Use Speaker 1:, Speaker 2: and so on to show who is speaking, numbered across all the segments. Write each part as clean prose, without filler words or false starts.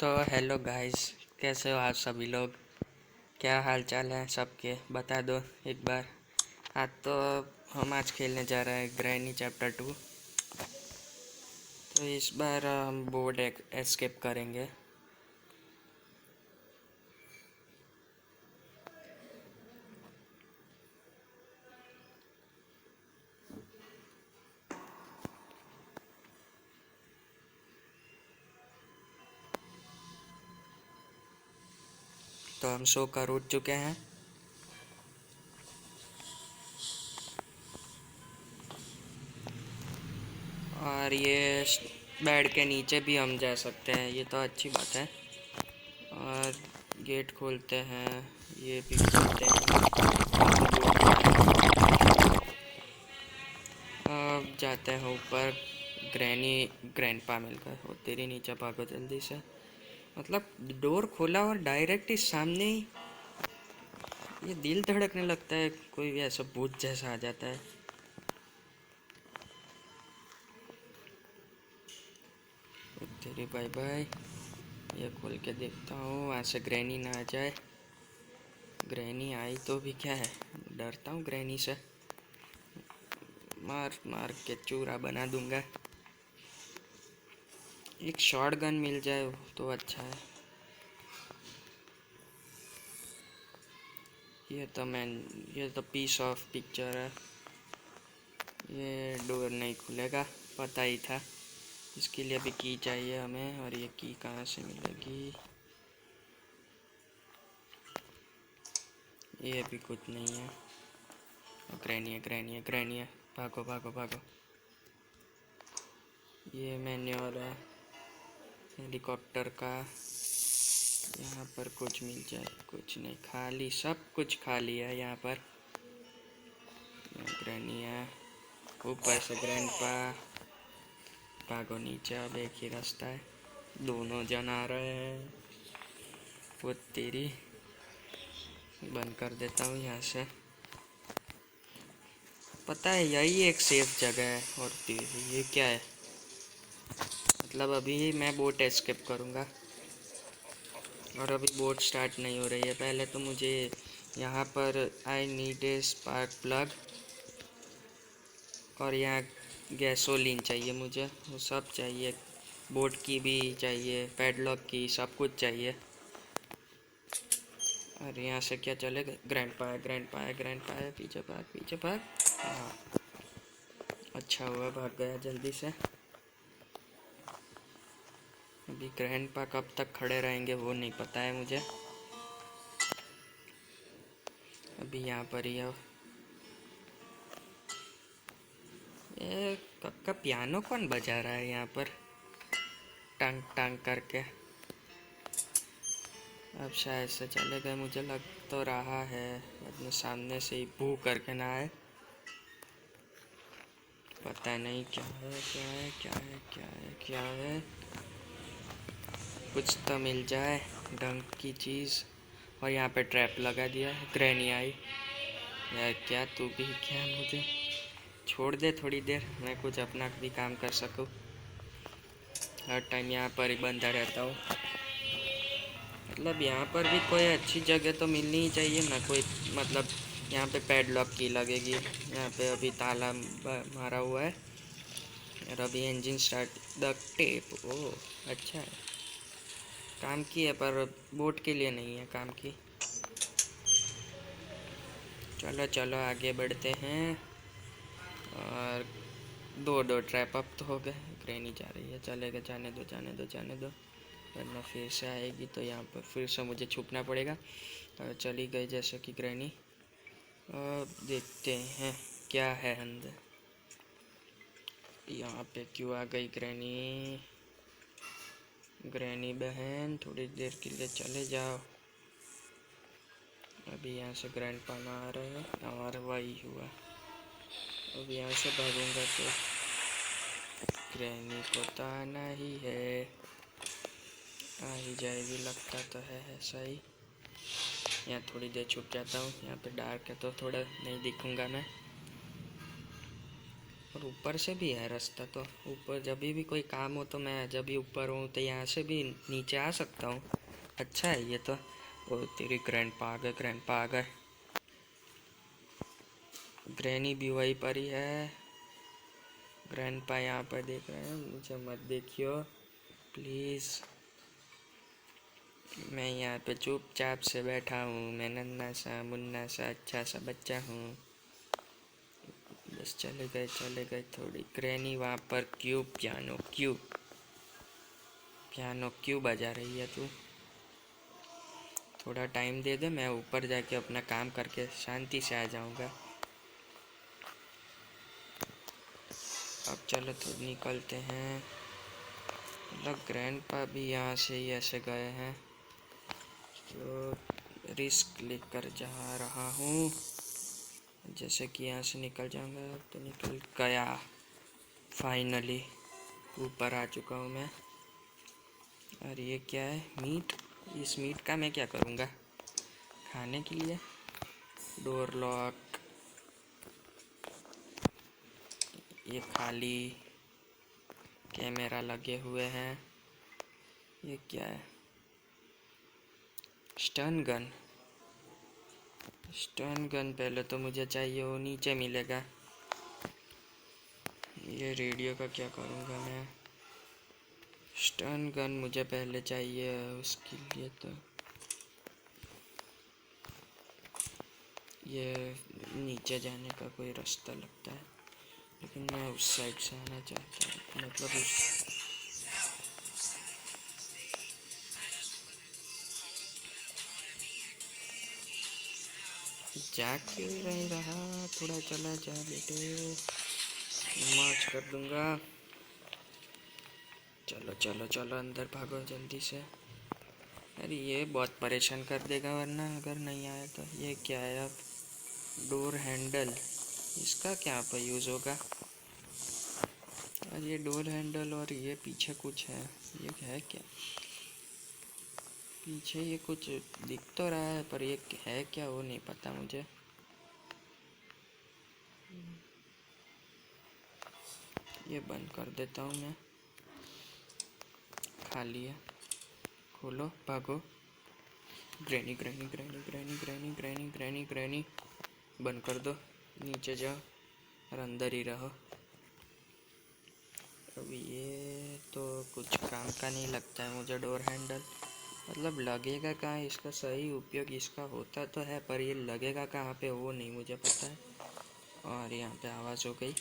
Speaker 1: तो hello guys, कैसे हो आप सभी लोग। क्या हाल चाल है सबके, बता दो एक बार। आज तो हम खेलने जा रहे हैं ग्रैनी चैप्टर 2। तो इस बार हम बोर्ड एस्केप करेंगे। तो हम शो कर उठ चुके हैं और ये बेड के नीचे भी हम जा सकते हैं, ये तो अच्छी बात है। और गेट खोलते हैं, ये भी खोलते हैं। अब जाते हैं ऊपर। ग्रैंडपा मिलकर हो तेरी, नीचे भागो जल्दी से। मतलब डोर खोला और डायरेक्ट ही सामने ही ये दिल धड़कने लगता है, कोई भी ऐसा भूत जैसा आ जाता है। तेरी बाय बाय। ये खोल के देखता हूँ वहाँ से ग्रैनी ना आ जाए। ग्रैनी आई तो भी क्या है, डरता हूँ ग्रैनी से। मार मार के चूरा बना दूंगा। एक शॉट गन मिल जाए तो अच्छा है। ये तो पीस ऑफ पिक्चर है। ये डोर नहीं खुलेगा, पता ही था। इसके लिए भी की चाहिए हमें, और ये की कहाँ से मिलेगी। ये भी कुछ नहीं है। ग्रैनी है, ग्रैनी है, ग्रैनी है। भागो भागो भागो। ये मैन्योर है हेलीकॉप्टर का। यहाँ पर कुछ मिल जाए, कुछ नहीं, खाली, सब कुछ खाली है यहाँ पर। ग्रैनी है, ऊपर से ग्रैंडपा। भागो नीचे, अब एक ही रास्ता है। दोनों जन आ रहे हैं। वो तेरी, बंद कर देता हूँ यहाँ से। पता है यही एक सेफ जगह है। और तेरी, ये क्या है। मतलब अभी मैं बोट एस्केप करूँगा और अभी बोट स्टार्ट नहीं हो रही है। पहले तो मुझे यहाँ पर I need a spark plug, और यहाँ गैसोलीन चाहिए मुझे, वो सब चाहिए। बोट की भी चाहिए, पैडलॉक की, सब कुछ चाहिए। और यहाँ से क्या चलेगा। ग्रैंडपा है, ग्रैंडपा है, ग्रैंडपा है, पीछे भाग, पीछे भाग। हाँ, अच्छा हुआ भाग गया जल्दी से। अभी ग्रैंडपा कब तक खड़े रहेंगे वो नहीं पता है मुझे। अभी यहाँ पर ही है। ये का पियानो कौन बजा रहा है यहाँ पर, टांग टांग करके। अब शायद से चले गए, मुझे लग तो रहा है। अपने सामने से ही भू करके ना आए। पता नहीं क्या है, क्या है, क्या है, क्या है, क्या है। कुछ तो मिल जाए ढंग की चीज़। और यहाँ पे ट्रैप लगा दिया है। ग्रैनी आई यार, क्या तू भी क्या, मुझे छोड़ दे थोड़ी देर, मैं कुछ अपना भी काम कर सकूँ। हर टाइम यहाँ पर ही बंधा रहता हूँ। मतलब यहाँ पर भी कोई अच्छी जगह तो मिलनी ही चाहिए ना कोई। मतलब यहाँ पे पैडलॉक की लगेगी। यहाँ पे अभी ताला मारा हुआ है। और अभी इंजन स्टार्ट, द टेप, ओह अच्छा है, काम की है, पर बोट के लिए नहीं है काम की। चलो चलो आगे बढ़ते हैं। और दो ट्रैप अप तो हो गए। ग्रैनी जा रही है, चलेगा, जाने दो, जाने दो, जाने दो, वरना फिर से आएगी तो यहाँ पर फिर से मुझे छुपना पड़ेगा। और चली गई जैसे कि ग्रैनी। अब देखते हैं क्या है अंदर। यहाँ पे क्यों आ गई ग्रैनी। ग्रैनी बहन, थोड़ी देर के लिए चले जाओ। अभी यहाँ से ग्रैंडपा ना आ रहे हैं, और वही हुआ। अब यहाँ से भागूंगा तो ग्रैनी को तो आना ही है, आ ही जाएगी, लगता तो है ऐसा ही। यहाँ थोड़ी देर छुप जाता हूँ, यहाँ पे डार्क है तो थोड़ा नहीं दिखूंगा मैं। और ऊपर से भी है रास्ता, तो ऊपर जब भी कोई काम हो तो मैं जब भी ऊपर हूँ तो यहाँ से भी नीचे आ सकता हूँ। अच्छा है ये तो। ओ तेरी ग्रैंडपा आ गए, ग्रैंडपा आ गए। ग्रैनी भी वहीं पर ही है। ग्रैंडपा यहाँ पर देख रहे हैं, मुझे मत देखियो प्लीज़। मैं यहाँ पे चुपचाप से बैठा हूँ। मैं नन्हा सा मुन्ना सा अच्छा सा बच्चा हूँ। बस चले गए थोड़ी। ग्रैनी वहाँ पर क्यों पियानो क्यों बजा रही है तू? थोड़ा टाइम दे दे, मैं ऊपर जाके अपना काम करके शांति से आ जाऊँगा। अब चलो तो निकलते हैं। मतलब ग्रैंडपा भी यहाँ से ही ऐसे गए हैं, तो रिस्क लेकर जा रहा हूँ। जैसे कि यहाँ से निकल जाऊँगा तो निकल गया। फाइनली ऊपर आ चुका हूँ मैं। और ये क्या है? मीट। इस मीट का मैं क्या करूँगा? खाने के लिए। डोर लॉक, ये खाली। कैमरा लगे हुए हैं। ये क्या है? Stun gun. स्टन गन पहले तो मुझे चाहिए, वो नीचे मिलेगा। ये रेडियो का क्या करूँगा मैं? स्टन गन मुझे पहले चाहिए, उसके लिए तो ये नीचे जाने का कोई रास्ता लगता है, लेकिन मैं उस साइड से आना चाहता हूँ। मतलब उस जा क्यों नहीं रहा? थोड़ा चला जा बेटे, मार्च कर दूंगा। चलो चलो चलो अंदर भागो जल्दी से। अरे ये बहुत परेशान कर देगा वरना अगर नहीं आया तो। ये क्या है अब? डोर हैंडल, इसका क्या पर यूज़ होगा? और ये डोर हैंडल और ये पीछे कुछ है, ये है क्या? पीछे ये कुछ दिख तो रहा है पर ये है क्या वो नहीं पता मुझे। ये बंद कर देता हूँ मैं। खाली है, खोलो भागो। Granny granny granny granny granny granny granny granny, बंद कर दो। नीचे जाओ और अंदर ही रहो। अब ये तो कुछ काम का नहीं लगता है मुझे डोर हैंडल। मतलब लगेगा कहाँ? इसका सही उपयोग इसका होता तो है पर ये लगेगा कहाँ पे वो नहीं मुझे पता है। और यहाँ पे आवाज़ हो गई,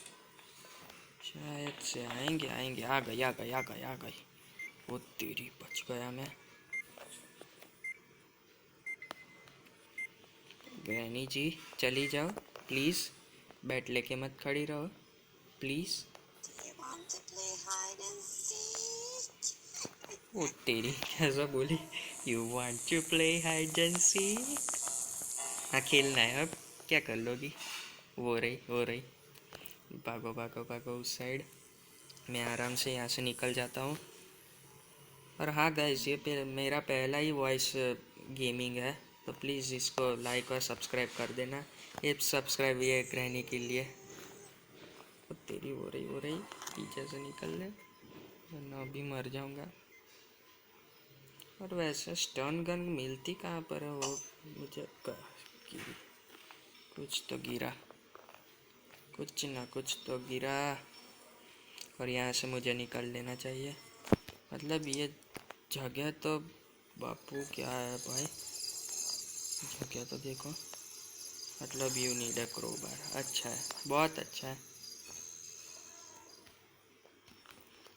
Speaker 1: शायद से आएंगे आएंगे। आ गई आ गई आ गई आ गई। वो तेरी, बच गया मैं। ग्रैनी जी चली जाओ प्लीज़, बैट लेके मत खड़ी रहो प्लीज़। वो तेरी, कैसा बोली? You want to play hide and seek? हाँ खेलना है अब, क्या कर लोगी? वो रही। भागो भागो भागो उस साइड। मैं आराम से यहाँ से निकल जाता हूँ। और हाँ गाइस, ये मेरा पहला ही वॉइस गेमिंग है, तो प्लीज़ इसको लाइक और सब्सक्राइब कर देना। ये सब्सक्राइब ये रहने के लिए। तो तेरी हो रही पीछे से निकल ले वरना अभी मर जाऊँगा। और वैसे स्टन गन मिलती कहाँ पर है वो? मुझे कुछ तो गिरा, कुछ ना कुछ तो गिरा। और यहाँ से मुझे निकल लेना चाहिए। मतलब ये जगह तो बापू क्या है भाई, जगह तो देखो। मतलब यू नीड अ क्रोबार, अच्छा है, बहुत अच्छा है।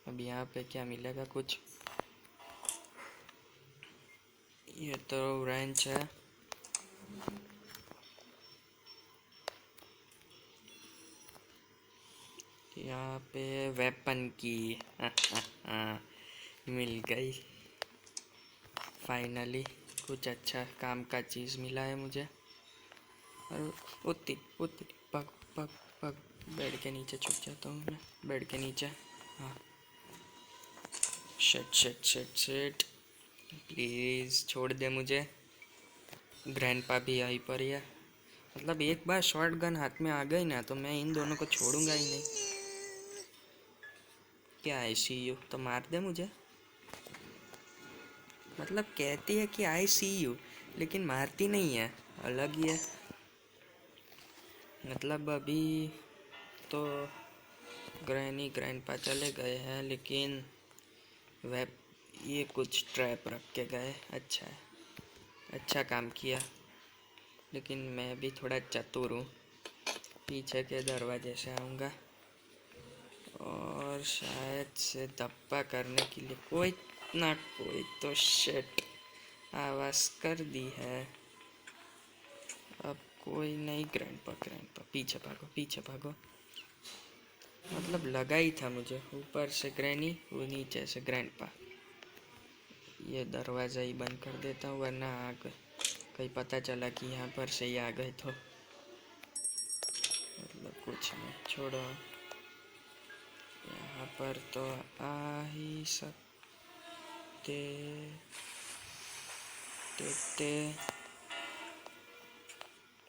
Speaker 1: अब यहाँ पे क्या मिलेगा कुछ? ये तो रेंच है। यहाँ पे वेपन की मिल गई फाइनली। कुछ अच्छा काम का चीज़ मिला है मुझे। और उतनी पग पग पग, बेड के नीचे छुप जाता हूँ मैं, बेड के नीचे। हाँ, शिट प्लीज़ छोड़ दे मुझे। ग्रैंडपा भी यहीं पर ही है। मतलब एक बार शॉर्ट गन हाथ में आ गई ना तो मैं इन दोनों को छोड़ूंगा ही नहीं। क्या ICU तो मार दे मुझे। मतलब कहती है कि ICU लेकिन मारती नहीं है, अलग ही है। मतलब अभी तो ग्रैनी ग्रैंडपा चले गए हैं, लेकिन वह ये कुछ ट्रैप रख के गए। अच्छा है, अच्छा काम किया। लेकिन मैं भी थोड़ा चतुर हूँ, पीछे के दरवाजे से आऊँगा और शायद से धप्पा करने के लिए कोई ना कोई तो शिट आवाज़ कर दी है। अब कोई नहीं। ग्रैंडपा ग्रैंडपा पीछे भागो, पीछे भागो। मतलब लगा ही था मुझे, ऊपर से ग्रैनी, वो नीचे से ग्रैंडपा। ये दरवाज़ा ही बंद कर देता हूँ, वरना आग कहीं पता चला कि यहाँ पर से ही आ गए तो मतलब कुछ नहीं, छोड़ो। यहाँ पर तो आ ही सकते थे।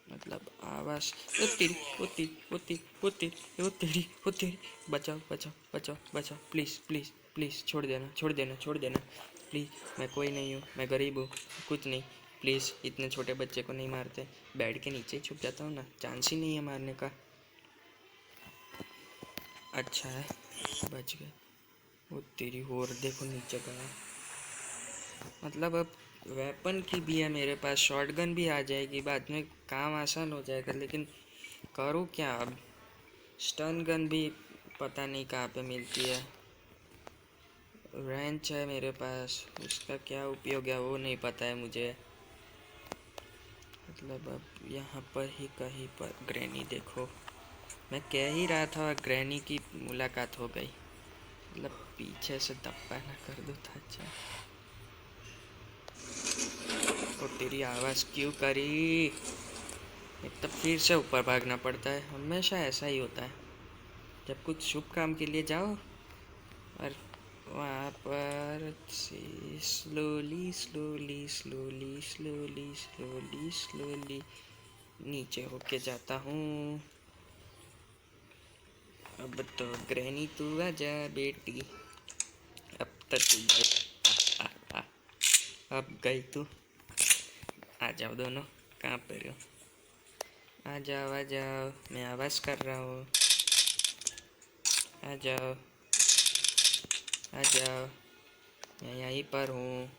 Speaker 1: मतलब आवाज़। ओ तेरी, ओ तेरी, ओ तेरी, ओ तेरी, ओ तेरी, ओ तेरी। बचाओ बचाओ बचाओ बचाओ, प्लीज़ प्लीज़ प्लीज़, छोड़ देना छोड़ देना छोड़ देना प्लीज़। मैं कोई नहीं हूँ, मैं गरीब हूँ, कुछ नहीं। प्लीज़ इतने छोटे बच्चे को नहीं मारते। बेड के नीचे ही छुप जाता हूँ ना, चांस ही नहीं है मारने का। अच्छा है, बच गए। वो तेरी, और देखो नीचे गया। मतलब अब वेपन की भी है मेरे पास, शॉटगन भी आ जाएगी बाद में, काम आसान हो जाएगा। लेकिन करूँ क्या अब? स्टन गन भी पता नहीं कहाँ पे मिलती है। रेंच है मेरे पास, उसका क्या उपयोग है वो नहीं पता है मुझे। मतलब अब यहाँ पर ही कहीं पर ग्रैनी देखो। मैं कह ही रहा था, ग्रैनी की मुलाकात हो गई। मतलब पीछे से धप्पा ना कर दो था। अच्छा, तो तेरी आवाज़ क्यों करी? एक तो फिर से ऊपर भागना पड़ता है, हमेशा ऐसा ही होता है जब कुछ शुभ काम के लिए जाओ और वहाँ पर से slowly slowly slowly slowly slowly slowly नीचे होके जाता हूँ। अब तो ग्रैनी तू आजा बेटी, अब तक तू गई। आ, आ, अब गई तू। आ जाओ दोनों, कहाँ पर हो? आ जाओ आ जाओ, मैं आवाज़ कर रहा हूँ। आ जाओ आ जाओ, मैं यहीं पर हूँ,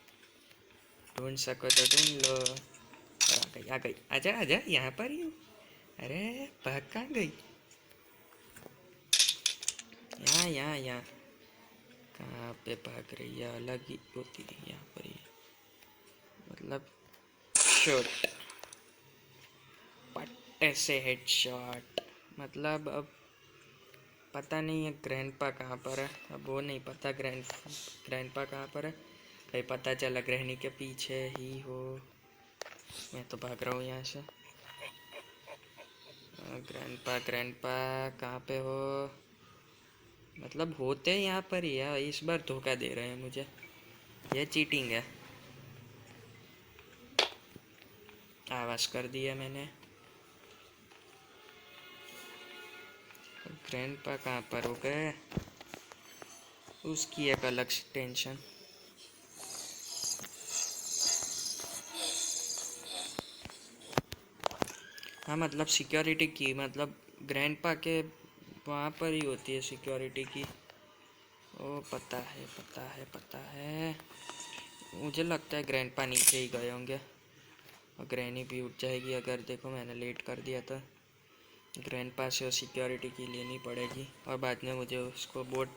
Speaker 1: ढूंढ सको तो ढूंढ लो। आ गई आ गई, आजा आजा, यहाँ पर ही हूँ। अरे भाग कहाँ गई? यहाँ यहाँ यहाँ, कहाँ पे भाग रही है? अलग ही होती रही, यहाँ पर ही। मतलब शॉट, पट्टे से हेड शॉट। मतलब अब पता नहीं है ग्रैंडपा कहाँ पर है। अब वो नहीं पता ग्रैंडपा कहाँ पर है। कहीं पता चला ग्रहणी के पीछे ही हो। मैं तो भाग रहा हूँ यहाँ से। ग्रैंडपा ग्रैंडपा कहाँ पे हो? मतलब होते यहाँ पर ही है, इस बार धोखा दे रहे हैं मुझे। ये चीटिंग है। आवाज़ कर दी है मैंने। ग्रैंडपा कहाँ पर हो गए? उसकी एक अलग टेंशन। हाँ मतलब सिक्योरिटी की, मतलब ग्रैंडपा के वहाँ पर ही होती है सिक्योरिटी की। ओ पता है पता है पता है। मुझे लगता है ग्रैंडपा नीचे ही गए होंगे और ग्रैनी भी उठ जाएगी अगर देखो मैंने लेट कर दिया तो। ग्रैंडपा से सिक्योरिटी की लेनी पड़ेगी और बाद में मुझे उसको बोट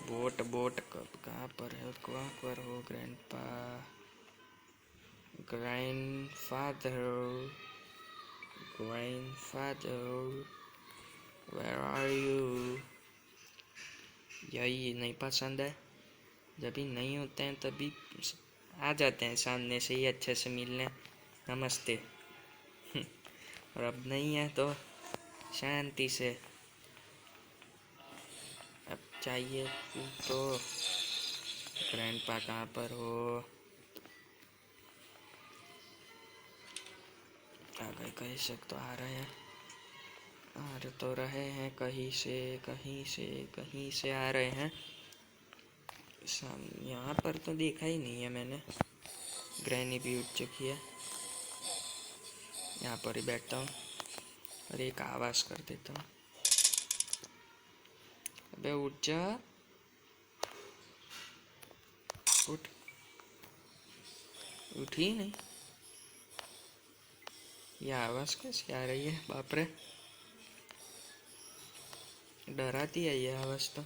Speaker 1: बोट बोट कब कहाँ पर है, कहाँ पर हो grandpa? Grandfather grandfather where are you? यही नहीं पसंद है, जब भी नहीं होते हैं तभी आ जाते हैं सामने से ही अच्छे से मिलने, नमस्ते। और अब नहीं है तो शांति से। अब चाहिए तो ग्रैंडपा कहाँ पर हो? आ गए, कहीं से तो आ रहे हैं, आ तो रहे हैं, कहीं से कहीं से कहीं से आ रहे हैं। सामने यहाँ पर तो देखा ही नहीं है मैंने। ग्रैनी भी उठ चुकी है। यहाँ पर ही बैठता हूँ और एक आवाज़ कर देता हूँ। अबे उठ जा, उठ। उठी ही नहीं। ये आवाज़ कैसी आ रही है? बाप रे, डराती है ये आवाज़ तो।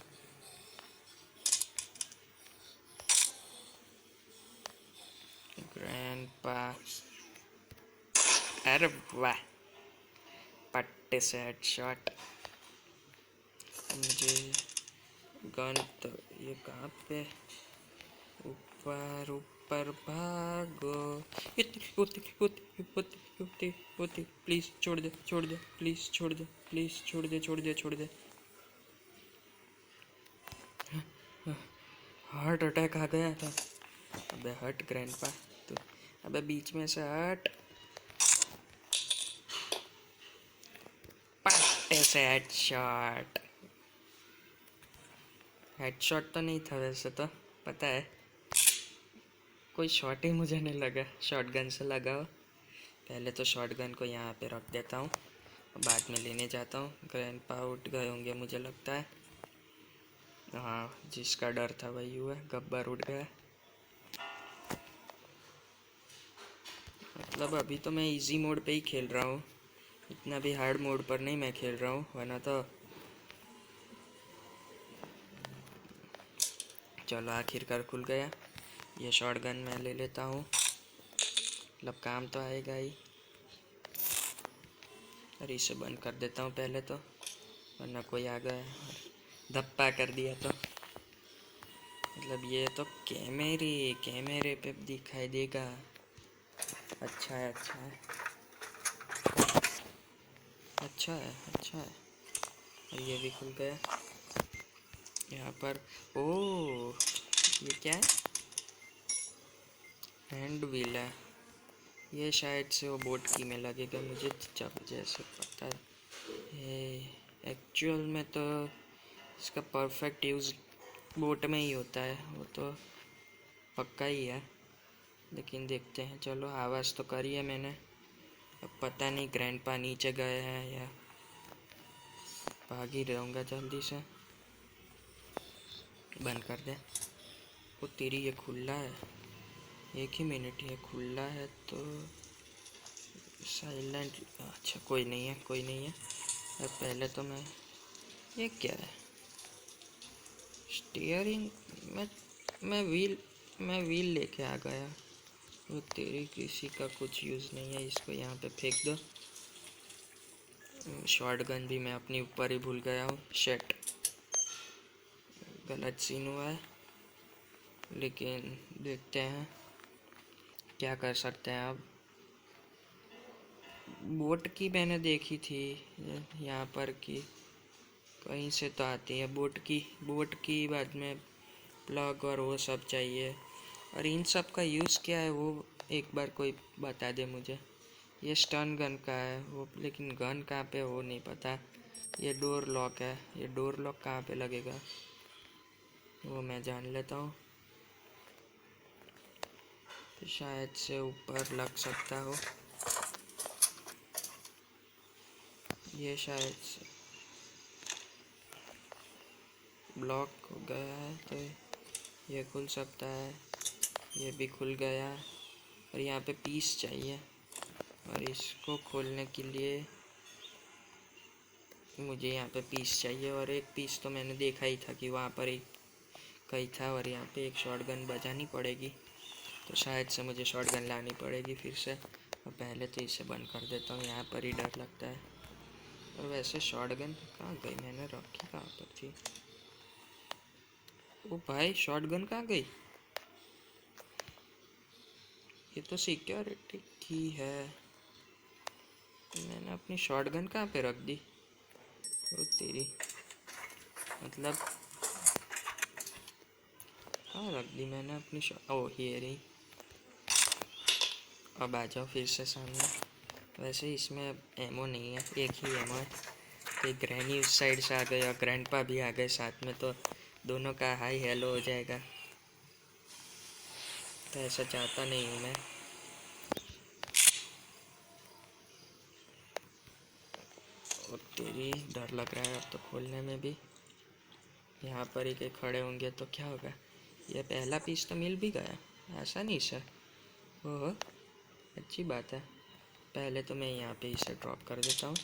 Speaker 1: ग्रैंडपा, अरे वाह, पट्टे से हेडशॉट। मुझे गन तो ये कहाँ पे? ऊपर ऊपर भागो। होती प्लीज छोड़ दे, छोड़ दे, प्लीज छोड़ दे, प्लीज छोड़ दे, छोड़ दे, छोड़ दे। हार्ट अटैक आ गया था। अबे हट ग्रैंडपा तू, अबे बीच में से हट। पट्टे से हेडशॉट। हेडशॉट तो नहीं था वैसे तो, पता है। कोई शॉट ही मुझे नहीं लगा, शॉटगन से लगा हो। पहले तो शॉटगन को यहाँ पे रख देता हूँ, बाद में लेने जाता हूँ। ग्रैंडपा उठ गए होंगे मुझे लगता है। हाँ, जिसका डर था वही हुआ, गब्बर उठ गया। मतलब अभी तो मैं इजी मोड पे ही खेल रहा हूँ, इतना भी हार्ड मोड पर नहीं मैं खेल रहा हूँ, वरना तो। चलो आखिरकार खुल गया। ये शॉटगन मैं ले लेता हूँ, मतलब काम तो आएगा ही। और इसे बंद कर देता हूँ पहले तो, वरना कोई आ गया धप्पा कर दिया तो। मतलब ये तो कैमरे पे दिखाई देगा। अच्छा है, अच्छा है, अच्छा है, अच्छा है। और ये भी खुल गया। यहाँ पर ओ, ये क्या है? हैंड व्हील है। ये शायद से वो बोट की में लगेगा, मुझे जब जैसे पता है। ये एक्चुअल में तो इसका परफेक्ट यूज़ बोट में ही होता है, वो तो पक्का ही है। लेकिन देखते हैं, चलो आवाज़ तो करी है मैंने। अब पता नहीं ग्रैंडपा नीचे गए हैं या भाग ही रहूँगा जल्दी से। बंद कर दे। वो तेरी ये खुला है, एक ही मिनट, ये खुला है तो साइलेंट। अच्छा कोई नहीं है, कोई नहीं है। अब पहले तो ये क्या है? स्टीयरिंग में मैं व्हील लेके आ गया। वो तेरी किसी का कुछ यूज़ नहीं है, इसको यहाँ पे फेंक दो। शॉटगन भी मैं अपनी ऊपर ही भूल गया हूँ। शेट, गलत सीन हुआ है, लेकिन देखते हैं क्या कर सकते हैं अब। बोट की मैंने देखी थी यहाँ पर कि कहीं से तो आती है बोट की बाद में प्लग और वो सब चाहिए। और इन सब का यूज़ क्या है वो एक बार कोई बता दे मुझे। ये स्टन गन का है वो, लेकिन गन कहाँ पे वो नहीं पता। ये डोर लॉक है, ये डोर लॉक कहाँ पे लगेगा वो मैं जान लेता हूँ। तो शायद से ऊपर लग सकता हो, ये शायद से ब्लॉक हो गया है तो ये खुल सकता है। ये भी खुल गया। और यहाँ पे पीस चाहिए, और इसको खोलने के लिए मुझे यहाँ पे पीस चाहिए। और एक पीस तो मैंने देखा ही था कि वहाँ पर एक कहीं था। और यहाँ पे एक शॉटगन बजानी पड़ेगी, तो शायद से मुझे शॉटगन लानी पड़ेगी फिर से। और पहले तो इसे बंद कर देता हूँ, यहाँ पर ही डर लगता है। और वैसे शॉटगन कहाँ गई? मैंने रखी कहाँ पर थी? ओ भाई, शॉटगन कहाँ गई? ये तो सिक्योरिटी की है, मैंने अपनी शॉटगन कहाँ पे रख दी? ओ तेरी, मतलब कहाँ रख दी मैंने अपनी ओ ये रही। अब आ जाओ फिर से सामने। वैसे इसमें एमो नहीं है, एक ही एमो है। तो ग्रैनी उस साइड से आ गए और ग्रैंडपा भी आ गए साथ में, तो दोनों का हाई हेलो हो जाएगा। तो ऐसा चाहता नहीं हूँ मैं। और तेरी डर लग रहा है अब तो खोलने में भी। यहाँ पर ही कहीं खड़े होंगे तो क्या होगा। ये पहला पीस तो मिल भी गया, ऐसा नहीं सर। ओह, अच्छी बात है। पहले तो मैं यहाँ पे इसे ड्रॉप कर देता हूँ।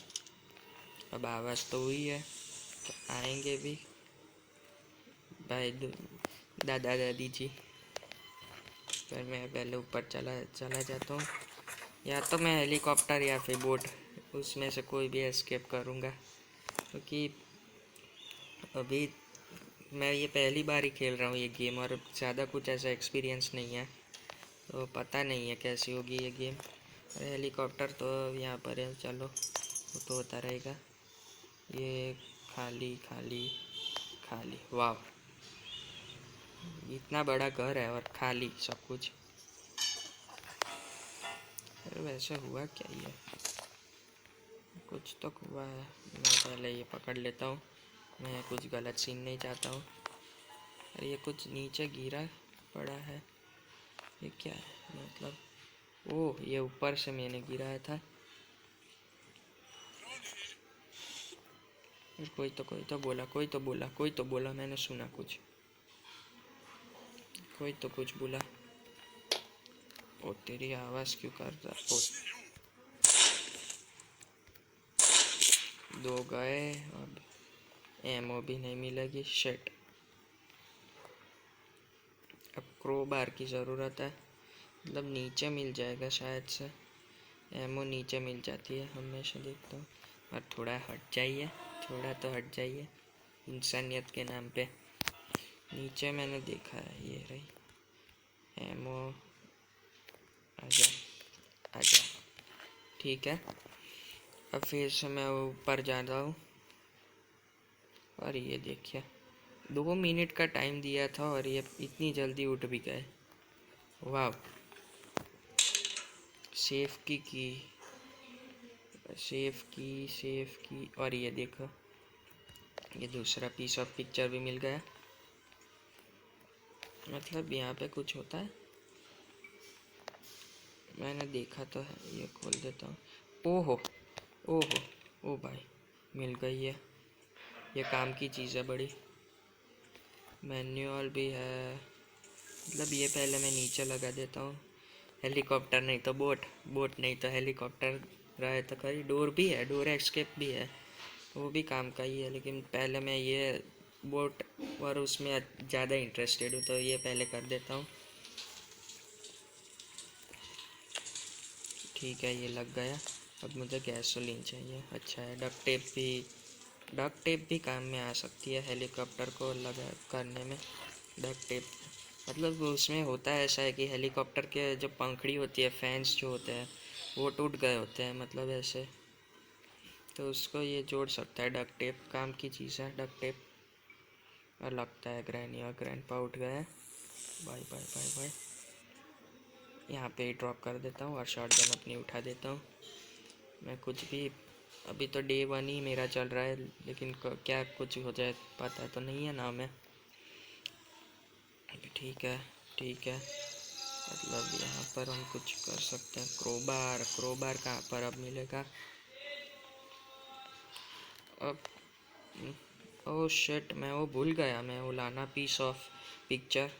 Speaker 1: अब आवाज़ तो हुई है तो आएंगे भी भाई दादा दादी जी। पर मैं पहले ऊपर चला जाता हूँ। या तो मैं हेलीकॉप्टर या फिर बोट, उसमें से कोई भी एस्केप करूँगा, क्योंकि अभी मैं ये पहली बार ही खेल रहा हूँ ये गेम, और ज़्यादा कुछ ऐसा एक्सपीरियंस नहीं है, तो पता नहीं है कैसी होगी ये गेम। अरे हेलीकॉप्टर तो यहाँ पर है, चलो वो तो होता रहेगा। ये खाली खाली खाली, वाह, इतना बड़ा घर है और खाली सब कुछ। अरे वैसे हुआ क्या ये, कुछ तो हुआ है। मैं पहले ये पकड़ लेता हूँ, मैं कुछ गलत सीन नहीं चाहता हूँ। अरे ये कुछ नीचे गिरा पड़ा है, ये क्या है मतलब। ओह, ये ऊपर से मैंने गिराया था। कोई तो बोला, मैंने सुना कुछ, कोई तो कुछ बोला। ओ तेरी आवाज़ क्यों कर रहा। ओ, दो गए, अब एमओ भी नहीं मिलेगी, शिट। अब क्रोबार की ज़रूरत है, मतलब नीचे मिल जाएगा शायद से। एमओ नीचे मिल जाती है हमेशा, देखता हूँ। और थोड़ा हट जाइए, थोड़ा तो हट जाइए इंसानियत के नाम पे। नीचे मैंने देखा है, ये रही एमओ। आजा आजा, ठीक है। अब फिर से मैं ऊपर जा रहा हूँ, और ये देखिए 2 मिनट का टाइम दिया था और ये इतनी जल्दी उठ भी गए। वाह, सेफ की। और ये देखो, ये दूसरा पीस ऑफ पिक्चर भी मिल गया। मतलब यहाँ पे कुछ होता है, मैंने देखा तो है। ये खोल देता हूँ। ओहो ओहो, ओ भाई, मिल गई है। ये काम की चीज़ है बड़ी। मैनुअल भी है, मतलब ये पहले मैं नीचे लगा देता हूँ। हेलीकॉप्टर नहीं तो बोट, बोट नहीं तो हेलीकॉप्टर रहे तो कहीं। डोर भी है, डोर एस्केप भी है, वो भी काम का ही है। लेकिन पहले मैं ये बोट और उसमें ज़्यादा इंटरेस्टेड हूँ, तो ये पहले कर देता हूँ। ठीक है, ये लग गया। अब मुझे गैसोलीन चाहिए। अच्छा है, डक टेप भी काम में आ सकती है हेलीकॉप्टर को लगा करने में। डक टेप मतलब उसमें होता है ऐसा है कि हेलीकॉप्टर के जो पंखड़ी होती है, फैंस जो होते हैं वो टूट गए होते हैं, मतलब ऐसे, तो उसको ये जोड़ सकता है। डक टेप काम की चीज़ है, डक टेप। और लगता है ग्रैनी और ग्रैंडपा उठ गए। Bye bye bye bye. यहाँ पे ही ड्रॉप कर देता हूँ और शॉटगन अपनी उठा देता हूँ। मैं कुछ भी, अभी तो डे 1 ही मेरा चल रहा है, लेकिन क्या कुछ हो जाए पता तो नहीं है ना मैं। ठीक है ठीक है, मतलब यहाँ पर हम कुछ कर सकते हैं। क्रोबार कहाँ पर अब मिलेगा अब। ओह शिट, मैं वो भूल गया, मैं वो लाना पीस ऑफ पिक्चर,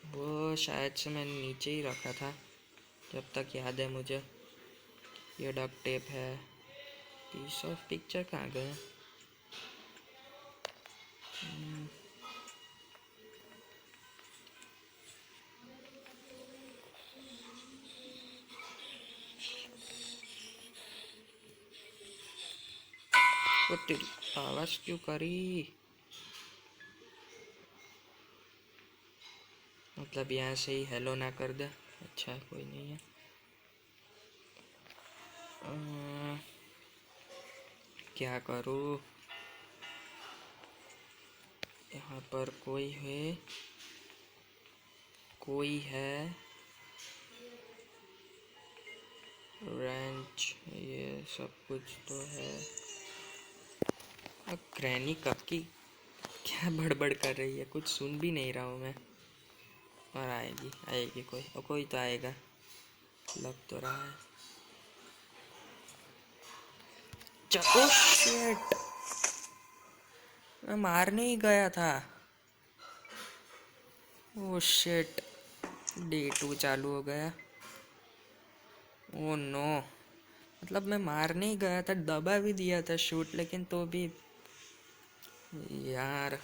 Speaker 1: वो शायद से मैंने नीचे ही रखा था जब तक याद है मुझे। ये डक टेप है, पीस ऑफ पिक्चर कहाँ गया। वो तेरी आवाज़ क्यों करी, मतलब यहाँ से ही हेलो ना कर दे। अच्छा कोई नहीं है। क्या करूँ, यहाँ पर कोई है रेंच, ये सब कुछ तो है। अब ग्रैनी कब की क्या बड़बड़ कर रही है, कुछ सुन भी नहीं रहा हूँ मैं। और आएगी आएगी कोई, और कोई तो आएगा, लग तो रहा है। चलो शिट, मैं मारने ही गया था। ओ शिट, D2 चालू हो गया। ओ नो, मतलब मैं मारने ही गया था, दबा भी दिया था शूट, लेकिन तो भी यार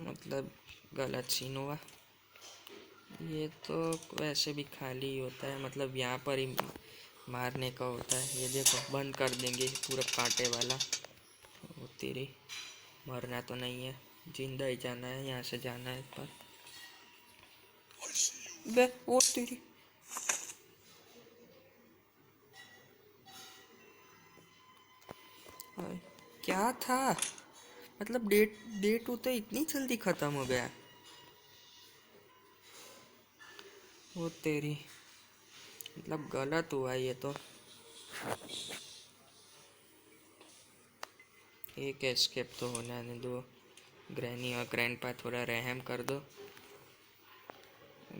Speaker 1: मतलब गलत सीन हुआ। ये तो वैसे भी खाली ही होता है, मतलब यहाँ पर ही मारने का होता है। ये देखो बंद कर देंगे पूरा कांटे वाला। वो तेरी, मरना तो नहीं है, जिंदा ही जाना है, यहाँ से जाना है पर। बे वो तेरी, अरे, क्या था, मतलब डे 2 तो इतनी जल्दी खत्म हो गया। वो तेरी, मतलब गलत हुआ ये तो। एक एस्केप तो होना नहीं दो। ग्रैनी और ग्रैंडपा थोड़ा रहम कर दो।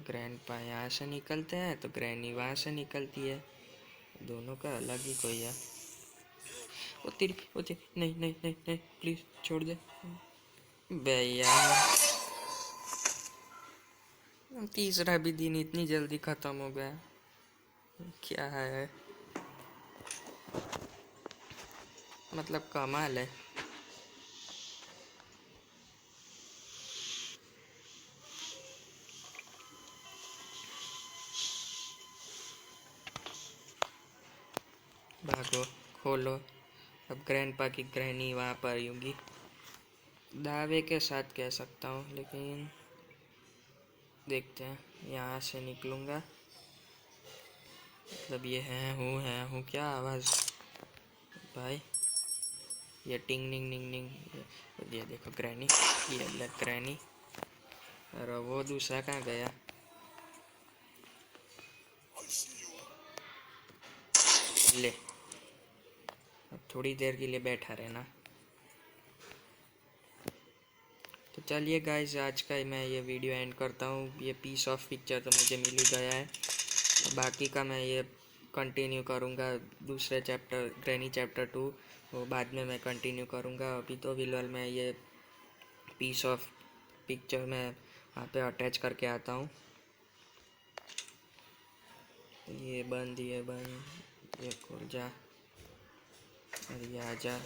Speaker 1: ग्रैंडपा यहाँ से निकलते हैं तो ग्रैनी वहाँ से निकलती है, दोनों का अलग ही कोई है। वो तेरी, वो तेरी, नहीं नहीं नहीं नहीं, प्लीज छोड़ दे भैया। तीसरा भी दिन इतनी जल्दी खत्म हो गया, क्या है, मतलब कमाल है। भागो, खोलो। अब ग्रैंडपा की ग्रैनी वहाँ पर होंगी, दावे के साथ कह सकता हूँ, लेकिन देखते हैं। यहाँ से निकलूँगा, मतलब ये है हूँ क्या आवाज़ भाई, ये टिंग टिंग टिंग टिंग, ये देखो ग्रैनी, ये अलग ग्रैनी। अरे वो दूसरा कहाँ गया, ले, अब थोड़ी देर के लिए बैठा रहना। तो चलिए गाइस, आज का मैं ये वीडियो एंड करता हूँ। ये पीस ऑफ पिक्चर तो मुझे मिल ही गया है, बाकी का मैं ये कंटिन्यू करूँगा। दूसरे चैप्टर ग्रैनी चैप्टर 2 वो बाद में मैं कंटिन्यू करूँगा। अभी तो फिलहाल मैं ये पीस ऑफ पिक्चर में वहाँ पे अटैच करके आता हूँ। ये बंद, ये बंद, ये खुल जा, अरे आजा।